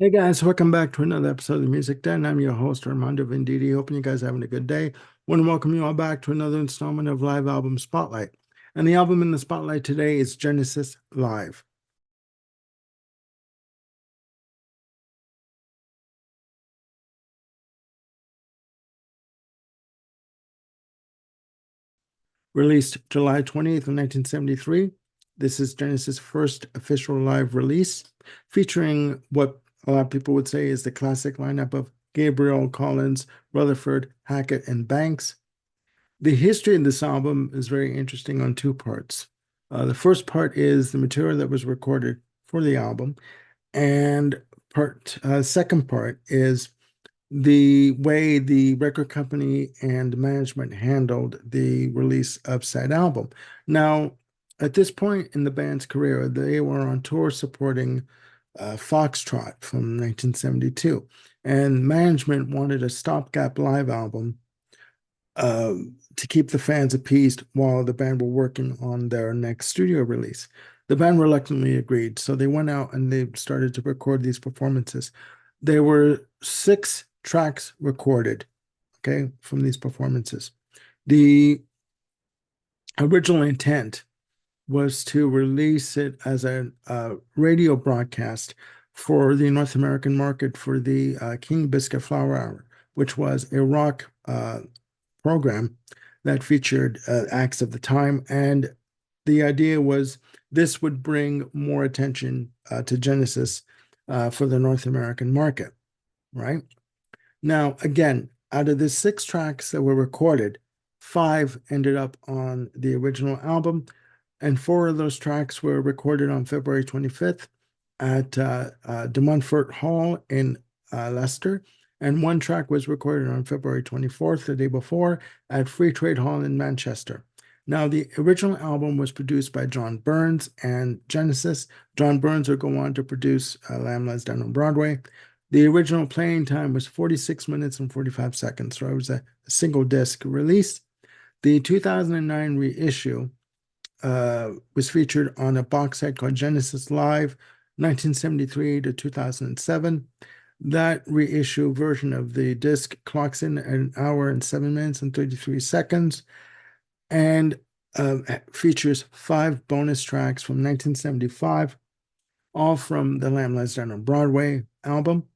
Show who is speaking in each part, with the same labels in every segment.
Speaker 1: Hey guys, welcome back to another episode of the Music Den. I'm your host, Armando Venditti. Hoping you guys are having a good day. Want to welcome you all back to another installment of Live Album Spotlight. And the album in the spotlight today is Genesis Live. Released July 20th, 1973. This is Genesis' first official live release, featuring what a lot of people would say is the classic lineup of Gabriel, Collins, Rutherford, Hackett, and Banks. The history of this album is very interesting on two parts. The first part is the material that was recorded for the album, and second part is the way the record company and management handled the release of said album. Now, at this point in the band's career, they were on tour supporting Foxtrot from 1972, and management wanted a stopgap live album to keep the fans appeased while the band were working on their next studio release. The band reluctantly agreed, so they went out and they started to record these performances. There were six tracks recorded, okay, from these performances. The original intent was to release it as a radio broadcast for the North American market for the King Biscuit Flower Hour, which was a rock program that featured acts of the time. And the idea was this would bring more attention to Genesis for the North American market, right? Now, again, out of the six tracks that were recorded, five ended up on the original album, and four of those tracks were recorded on February 25th at De Montfort Hall in Leicester, and one track was recorded on February 24th, the day before, at Free Trade Hall in Manchester. Now, the original album was produced by John Burns and Genesis. John Burns would go on to produce Lamb Lies Down on Broadway. The original playing time was 46 minutes and 45 seconds, so it was a single disc release. The 2009 reissue was featured on a box set called Genesis Live 1973 to 2007. That reissue version of the disc clocks in an hour and 7 minutes and 33 seconds and features five bonus tracks from 1975, all from the Lamb Lies Down on Broadway album.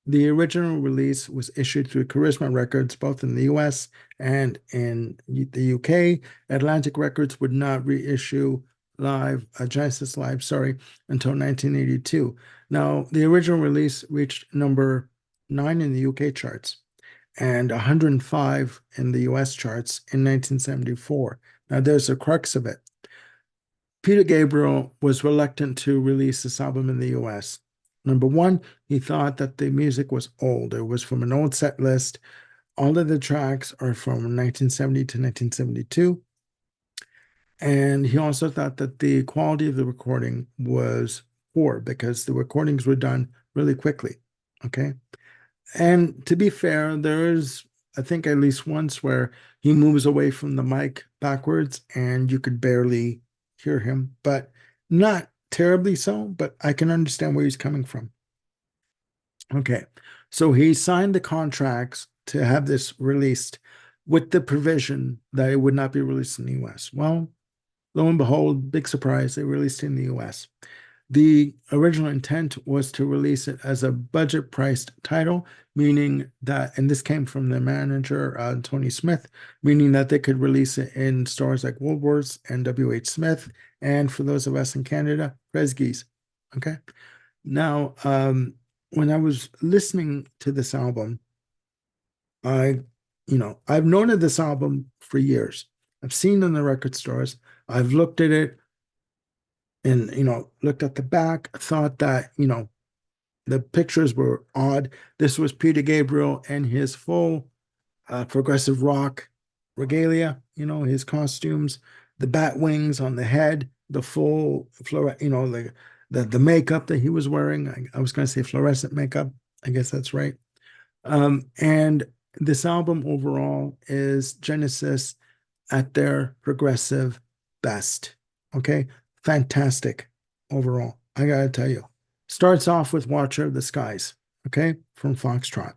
Speaker 1: The original release was issued through Charisma Records, both in the US and in the UK. Atlantic Records would not reissue Genesis Live, sorry, until 1982. Now, the original release reached number 9 in the UK charts and 105 in the US charts in 1974. Now, there's the crux of it. Peter Gabriel was reluctant to release this album in the US. Number one, he thought that the music was old. It was from an old set list. All of the tracks are from 1970 to 1972. And he also thought that the quality of the recording was poor because the recordings were done really quickly. Okay. And to be fair, there is, I think, at least once where he moves away from the mic backwards and you could barely hear him, but not terribly so, but I can understand where he's coming from. Okay. So he signed the contracts to have this released with the provision that it would not be released in the US. Well, lo and behold, big surprise, they released it in the US. The original intent was to release it as a budget priced title, meaning that, and this came from the manager, Tony Smith, meaning that they could release it in stores like Woolworths and W.H. Smith, and for those of us in Canada, Kresge's. Okay. Now, when I was listening to this album, I, I've known of this album for years. I've seen it in the record stores. I've looked at it and looked at the back, thought that the pictures were odd. This was Peter Gabriel and his full progressive rock regalia, his costumes, the bat wings on the head, the full the makeup that he was wearing. I was going to say fluorescent makeup. I guess that's right. And this album overall is Genesis at their progressive best. Okay, fantastic overall. I gotta tell you. Starts off with Watcher of the Skies, okay, from Foxtrot.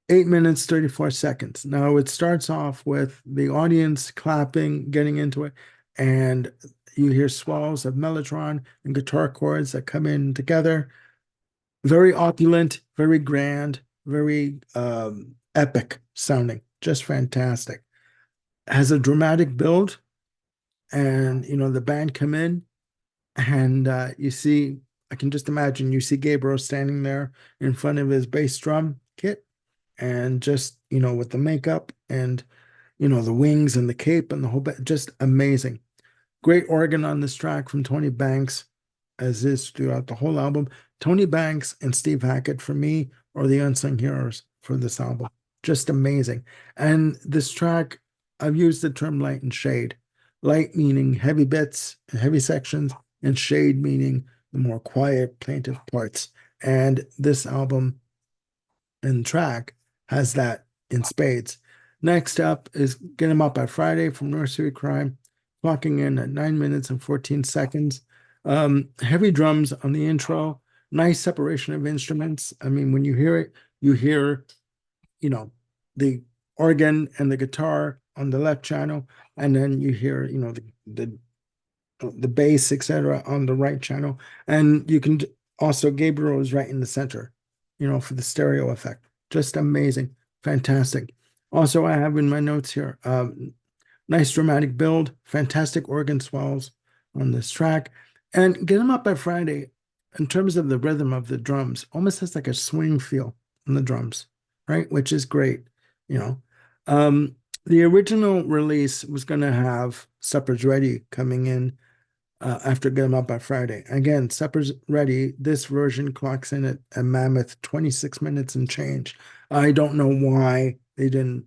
Speaker 1: 8 minutes, 34 seconds. Now it starts off with the audience clapping, getting into it, and you hear swells of mellotron and guitar chords that come in together. Very opulent, very grand, very epic sounding, just fantastic. Has a dramatic build, and the band come in, and you see, I can just imagine you see Gabriel standing there in front of his bass drum kit, and just with the makeup and the wings and the cape and the whole bit, just amazing. Great organ on this track from Tony Banks, as is throughout the whole album. Tony Banks and Steve Hackett, for me, are the unsung heroes for this album. Just amazing. And this track, I've used the term light and shade. Light meaning heavy bits, heavy sections, and shade meaning the more quiet, plaintive parts. And this album and track has that in spades. Next up is Get 'Em Up by Friday from Nursery Crime, clocking in at 9 minutes and 14 seconds. Heavy drums on the intro, nice separation of instruments. I mean, when you hear it, you hear, the organ and the guitar on the left channel, and then you hear, the bass, etc., on the right channel. And you can also, Gabriel is right in the center, for the stereo effect. Just amazing, fantastic. Also, I have in my notes here, nice dramatic build, fantastic organ swells on this track. And Get 'Em Up by Friday, in terms of the rhythm of the drums, almost has like a swing feel on the drums, right? Which is great, you know. The original release was going to have Supper's Ready coming in after Get 'Em Up by Friday. Again, Supper's Ready, this version clocks in at a mammoth 26 minutes and change. I don't know why they didn't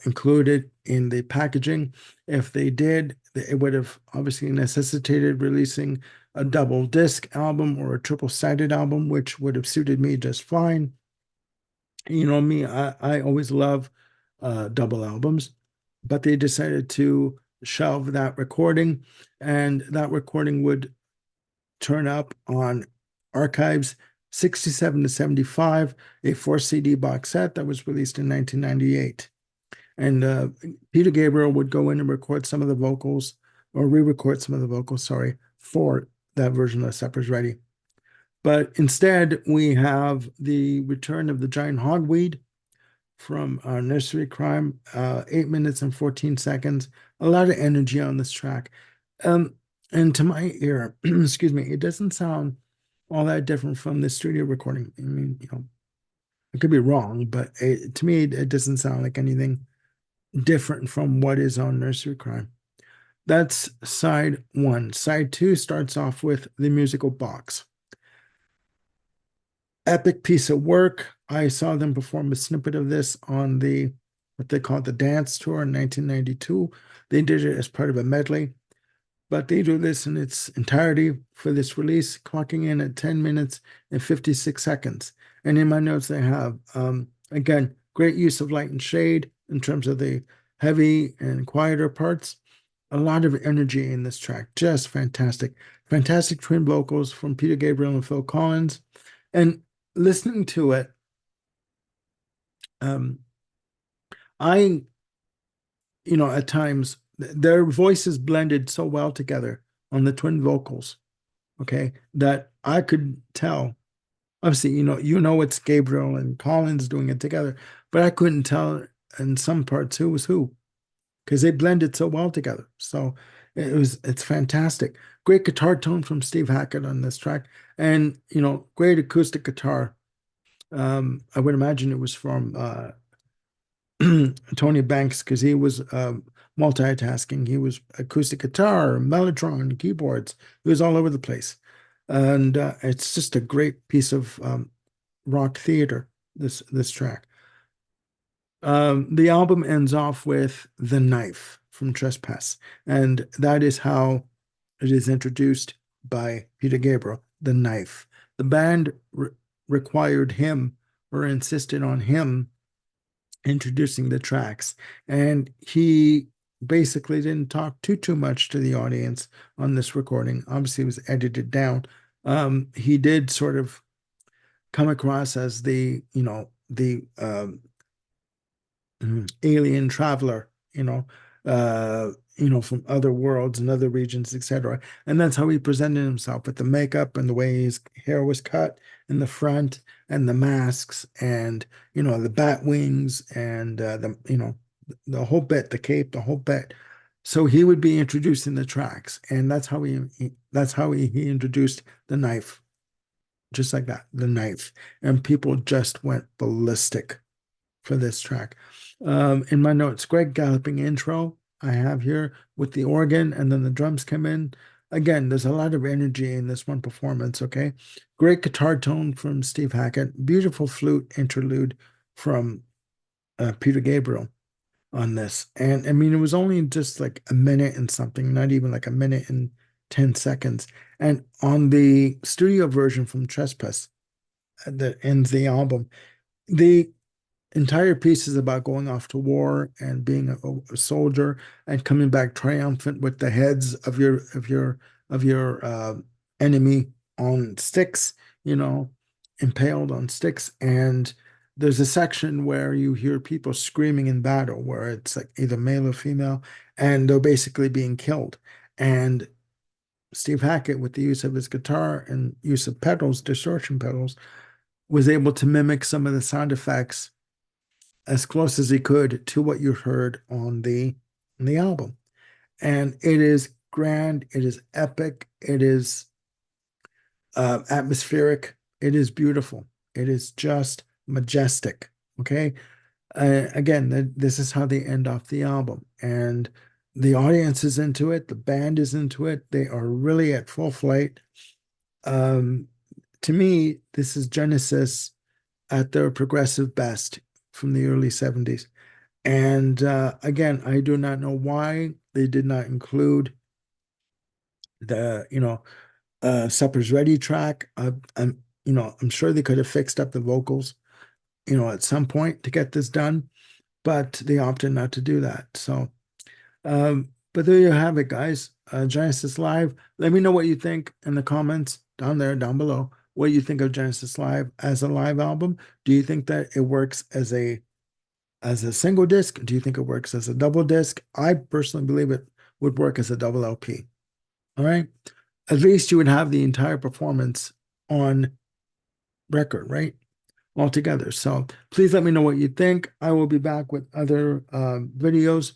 Speaker 1: include it in the packaging. If they did, it would have obviously necessitated releasing a double disc album or a triple-sided album, which would have suited me just fine. You know me, I always love double albums, but they decided to shelve that recording, and that recording would turn up on Archives 67 to 75, a 4 CD box set that was released in 1998. And Peter Gabriel would go in and record some of the vocals, or re-record some of the vocals, sorry, for that version of Supper's Ready. But instead, we have the return of the giant hogweed from Nursery Crime, 8 minutes and 14 seconds. A lot of energy on this track. And to my ear, excuse me, it doesn't sound all that different from the studio recording. I mean, I could be wrong, but to me, it doesn't sound like anything different from what is on Nursery Crime. That's side one. Side two starts off with the musical box. Epic piece of work. I saw them perform a snippet of this on what they called the dance tour in 1992. They did it as part of a medley, but they do this in its entirety for this release, clocking in at 10 minutes and 56 seconds. And in my notes, they have, again, great use of light and shade in terms of the heavy and quieter parts. A lot of energy in this track, just fantastic. Fantastic twin vocals from Peter Gabriel and Phil Collins. And listening to it, I, at times, their voices blended so well together on the twin vocals, okay, that I could tell. Obviously, it's Gabriel and Collins doing it together, but I couldn't tell in some parts who was who, because they blended so well together. So it's fantastic. Great guitar tone from Steve Hackett on this track, and great acoustic guitar. I would imagine it was from Tony Banks, because he was multitasking. He was acoustic guitar, mellotron, keyboards. He was all over the place, and it's just a great piece of rock theater. This track. The album ends off with The Knife from Trespass, and that is how it is introduced by Peter Gabriel, The Knife. The band required him, or insisted on him, introducing the tracks, and he basically didn't talk too much to the audience on this recording. Obviously, it was edited down, He did sort of come across as the alien traveler, from other worlds and other regions, etc. And that's how he presented himself with the makeup and the way his hair was cut in the front and the masks and the bat wings and the whole bit, the cape, the whole bit. So he would be introducing the tracks, and that's how he introduced the knife, just like that, the knife, and people just went ballistic for this track. In my notes, Greg galloping intro I have here with the organ, and then the drums come in. Again, there's a lot of energy in this one performance, okay? Great guitar tone from Steve Hackett, beautiful flute interlude from Peter Gabriel on this. And I mean, it was only just like a minute and something, not even like a minute and 10 seconds. And on the studio version from Trespass that ends the album, the entire piece is about going off to war and being a soldier and coming back triumphant with the heads of your enemy on sticks, you know, impaled on sticks. And there's a section where you hear people screaming in battle, where it's like either male or female, and they're basically being killed. And Steve Hackett, with the use of his guitar and use of pedals, distortion pedals, was able to mimic some of the sound effects as close as he could to what you heard on the album. And it is grand, it is epic, it is atmospheric, it is beautiful, it is just majestic. Okay. Again, this is how they end off the album. And the audience is into it, the band is into it, they are really at full flight. Um, to me, this is Genesis at their progressive best from the early 70s. And again, I do not know why they did not include the Supper's Ready track. I'm sure they could have fixed up the vocals, at some point to get this done, but they opted not to do that. So, but there you have it, guys. Genesis Live. Let me know what you think in the comments down there, down below. What you think of Genesis Live as a live album? Do you think that it works as a single disc? Do you think it works as a double disc? I personally believe it would work as a double LP. All right. At least you would have the entire performance on record, right? All together. So please let me know what you think. I will be back with other videos.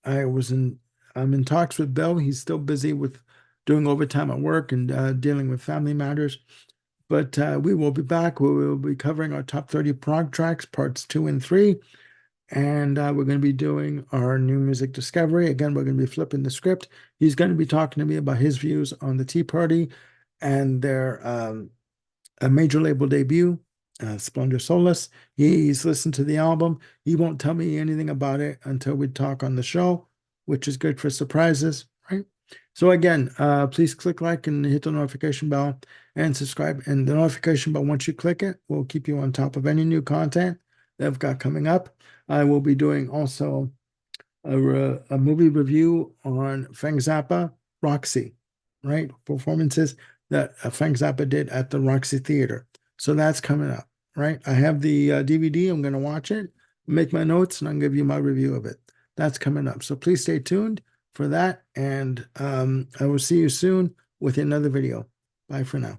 Speaker 1: I'm in talks with Bill. He's still busy with doing overtime at work and dealing with family matters. But we will be back. We will be covering our top 30 prog tracks, parts 2 and 3. And we're going to be doing our new music discovery. Again, we're going to be flipping the script. He's going to be talking to me about his views on the Tea Party and their a major label debut, Splendor Solus. He's listened to the album. He won't tell me anything about it until we talk on the show, which is good for surprises, right? So again, please click like and hit the notification bell and subscribe. And the notification bell, once you click it, will keep you on top of any new content that I've got coming up. I will be doing also a movie review on Frank Zappa, Roxy, right? Performances that Frank Zappa did at the Roxy Theater. So that's coming up, right? I have the DVD. I'm going to watch it, make my notes, and I'll give you my review of it. That's coming up. So please stay tuned for that. And I will see you soon with another video. Bye for now.